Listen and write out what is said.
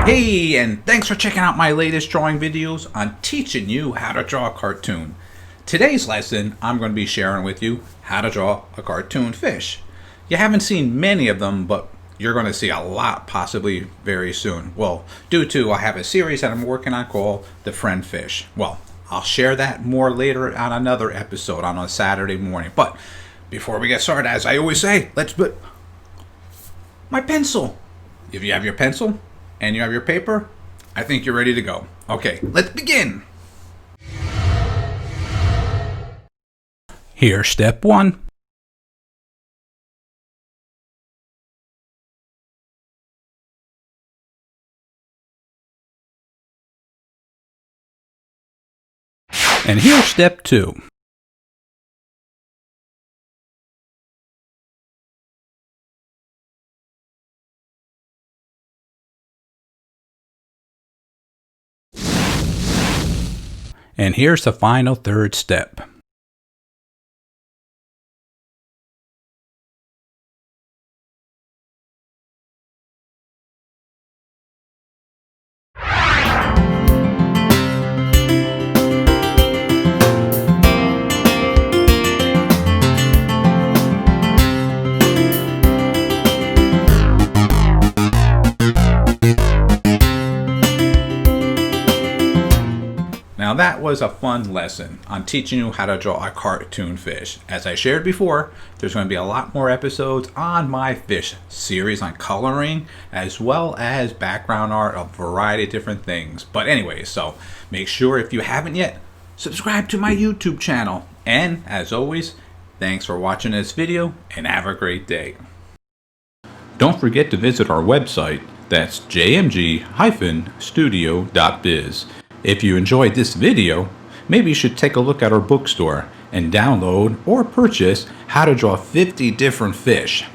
Hey, and thanks for checking out my latest drawing videos on teaching you how to draw a cartoon. Today's lesson, I'm going to be sharing with you how to draw a cartoon fish. You haven't seen many of them, but you're going to see a lot possibly very soon. Well, due to I have a series that I'm working on called the FriendFish Fish. Well, I'll share that more later on another episode on a Saturday morning. But before we get started, as I always say, let's put my pencil. If you have your pencil and you have your paper, I think you're ready to go. Okay, let's begin. Here's step one. And here's step two. And here's the final third step. Now that was a fun lesson on teaching you how to draw a cartoon fish. As I shared before, there's going to be a lot more episodes on my fish series on coloring as well as background art, a variety of different things. But anyway, so make sure if you haven't yet, subscribe to my YouTube channel. And as always, thanks for watching this video and have a great day. Don't forget to visit our website, that's jmg-studio.biz. If you enjoyed this video, maybe you should take a look at our bookstore and download or purchase How to Draw 50 Different Fish.